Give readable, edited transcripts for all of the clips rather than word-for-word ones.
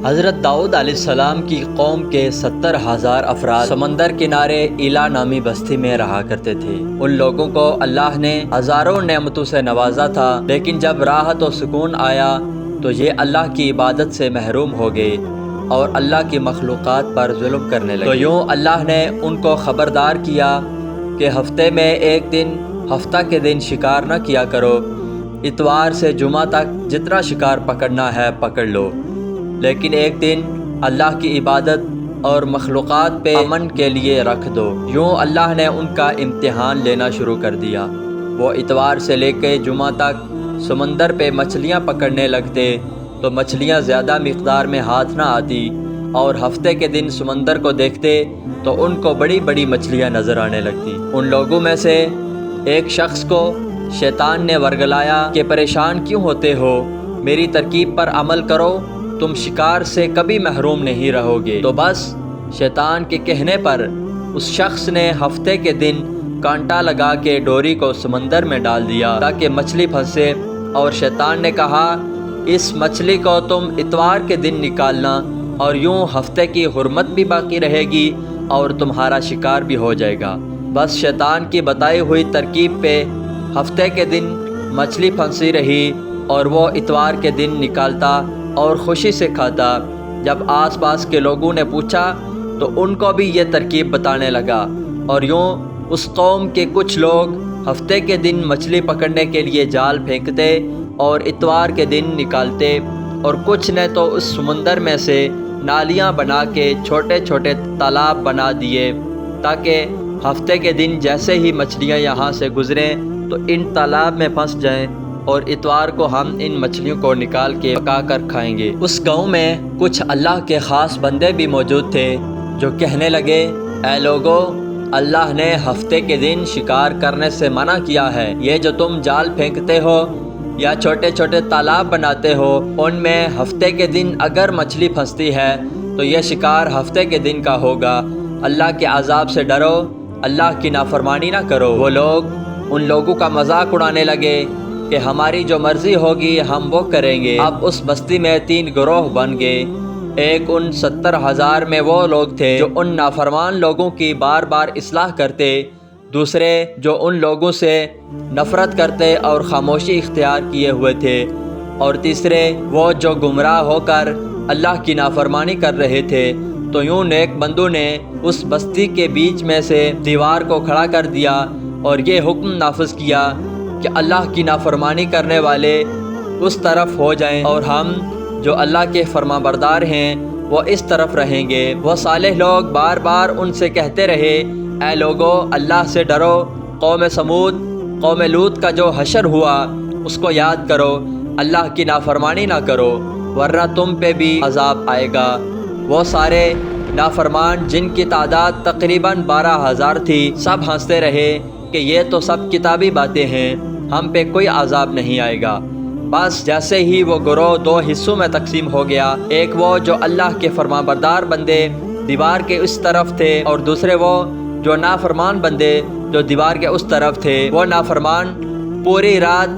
حضرت داؤد علیہ السلام کی قوم کے 70,000 افراد سمندر کنارے ایلا نامی بستی میں رہا کرتے تھے۔ ان لوگوں کو اللہ نے ہزاروں نعمتوں سے نوازا تھا، لیکن جب راحت و سکون آیا تو یہ اللہ کی عبادت سے محروم ہو گئے اور اللہ کی مخلوقات پر ظلم کرنے لگے۔ تو یوں اللہ نے ان کو خبردار کیا کہ ہفتے میں ایک دن ہفتہ کے دن شکار نہ کیا کرو، اتوار سے جمعہ تک جتنا شکار پکڑنا ہے پکڑ لو، لیکن ایک دن اللہ کی عبادت اور مخلوقات پہ امن کے لیے رکھ دو۔ یوں اللہ نے ان کا امتحان لینا شروع کر دیا۔ وہ اتوار سے لے کے جمعہ تک سمندر پہ مچھلیاں پکڑنے لگتے تو مچھلیاں زیادہ مقدار میں ہاتھ نہ آتی، اور ہفتے کے دن سمندر کو دیکھتے تو ان کو بڑی بڑی مچھلیاں نظر آنے لگتی۔ ان لوگوں میں سے ایک شخص کو شیطان نے ورگلایا کہ پریشان کیوں ہوتے ہو، میری ترکیب پر عمل کرو، تم شکار سے کبھی محروم نہیں رہو گے۔ تو بس شیطان کے کہنے پر اس شخص نے ہفتے کے دن کانٹا لگا کے ڈوری کو سمندر میں ڈال دیا تاکہ مچھلی پھنسے، اور شیطان نے کہا اس مچھلی کو تم اتوار کے دن نکالنا، اور یوں ہفتے کی حرمت بھی باقی رہے گی اور تمہارا شکار بھی ہو جائے گا۔ بس شیطان کی بتائی ہوئی ترکیب پہ ہفتے کے دن مچھلی پھنسی رہی اور وہ اتوار کے دن نکالتا اور خوشی سے کھاتا۔ جب آس پاس کے لوگوں نے پوچھا تو ان کو بھی یہ ترکیب بتانے لگا، اور یوں اس قوم کے کچھ لوگ ہفتے کے دن مچھلی پکڑنے کے لیے جال پھینکتے اور اتوار کے دن نکالتے، اور کچھ نے تو اس سمندر میں سے نالیاں بنا کے چھوٹے چھوٹے تالاب بنا دیے تاکہ ہفتے کے دن جیسے ہی مچھلیاں یہاں سے گزریں تو ان تالاب میں پھنس جائیں، اور اتوار کو ہم ان مچھلیوں کو نکال کے پکا کر کھائیں گے۔ اس گاؤں میں کچھ اللہ کے خاص بندے بھی موجود تھے جو کہنے لگے، اے لوگو، اللہ نے ہفتے کے دن شکار کرنے سے منع کیا ہے۔ یہ جو تم جال پھینکتے ہو یا چھوٹے چھوٹے تالاب بناتے ہو، ان میں ہفتے کے دن اگر مچھلی پھنستی ہے تو یہ شکار ہفتے کے دن کا ہوگا۔ اللہ کے عذاب سے ڈرو، اللہ کی نافرمانی نہ کرو۔ وہ لوگ ان لوگوں کا مذاق اڑانے لگے کہ ہماری جو مرضی ہوگی ہم وہ کریں گے۔ اب اس بستی میں 3 گروہ بن گئے۔ ایک ان 70,000 میں وہ لوگ تھے جو ان نافرمان لوگوں کی بار بار اصلاح کرتے، دوسرے جو ان لوگوں سے نفرت کرتے اور خاموشی اختیار کیے ہوئے تھے، اور تیسرے وہ جو گمراہ ہو کر اللہ کی نافرمانی کر رہے تھے۔ تو یوں نیک بندوں نے اس بستی کے بیچ میں سے دیوار کو کھڑا کر دیا اور یہ حکم نافذ کیا کہ اللہ کی نافرمانی کرنے والے اس طرف ہو جائیں اور ہم جو اللہ کے فرما بردار ہیں وہ اس طرف رہیں گے۔ وہ صالح لوگ بار بار ان سے کہتے رہے، اے لوگو، اللہ سے ڈرو، قوم سمود، قوم لوط کا جو حشر ہوا اس کو یاد کرو، اللہ کی نافرمانی نہ کرو ورنہ تم پہ بھی عذاب آئے گا۔ وہ سارے نافرمان جن کی تعداد تقریباً 12,000 تھی، سب ہنستے رہے کہ یہ تو سب کتابی باتیں ہیں، ہم پہ کوئی عذاب نہیں آئے گا۔ بس جیسے ہی وہ گروہ 2 حصوں میں تقسیم ہو گیا، ایک وہ جو اللہ کے فرما بردار بندے دیوار کے اس طرف تھے، اور دوسرے وہ جو نافرمان بندے جو دیوار کے اس طرف تھے۔ وہ نافرمان پوری رات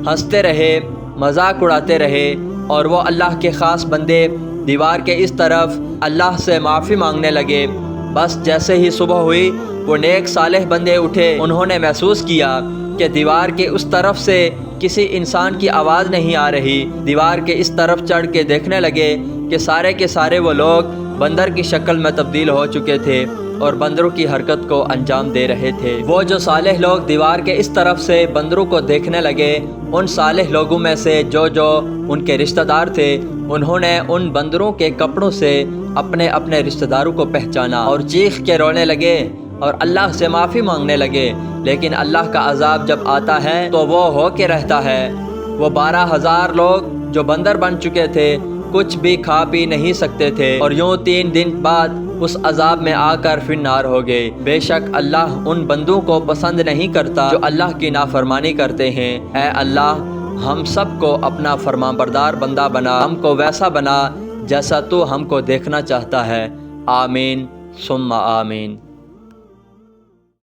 ہنستے رہے، مذاق اڑاتے رہے، اور وہ اللہ کے خاص بندے دیوار کے اس طرف اللہ سے معافی مانگنے لگے۔ بس جیسے ہی صبح ہوئی، وہ نیک صالح بندے اٹھے، انہوں نے محسوس کیا کہ دیوار کے اس طرف سے کسی انسان کی آواز نہیں آ رہی۔ دیوار کے اس طرف چڑھ کے دیکھنے لگے کہ سارے کے سارے وہ لوگ بندر کی شکل میں تبدیل ہو چکے تھے اور بندروں کی حرکت کو انجام دے رہے تھے۔ وہ جو صالح لوگ دیوار کے اس طرف سے بندروں کو دیکھنے لگے، ان صالح لوگوں میں سے جو ان کے رشتہ دار تھے، انہوں نے ان بندروں کے کپڑوں سے اپنے اپنے رشتہ داروں کو پہچانا اور چیخ کے رونے لگے اور اللہ سے معافی مانگنے لگے۔ لیکن اللہ کا عذاب جب آتا ہے تو وہ ہو کے رہتا ہے۔ وہ 12,000 لوگ جو بندر بن چکے تھے کچھ بھی کھا پی نہیں سکتے تھے، اور یوں 3 دن بعد اس عذاب میں آ کر فی النار ہو گئے۔ بے شک اللہ ان بندوں کو پسند نہیں کرتا جو اللہ کی نافرمانی کرتے ہیں۔ اے اللہ، ہم سب کو اپنا فرمان بردار بندہ بنا، ہم کو ویسا بنا جیسا تو ہم کو دیکھنا چاہتا ہے۔ آمین ثم آمین۔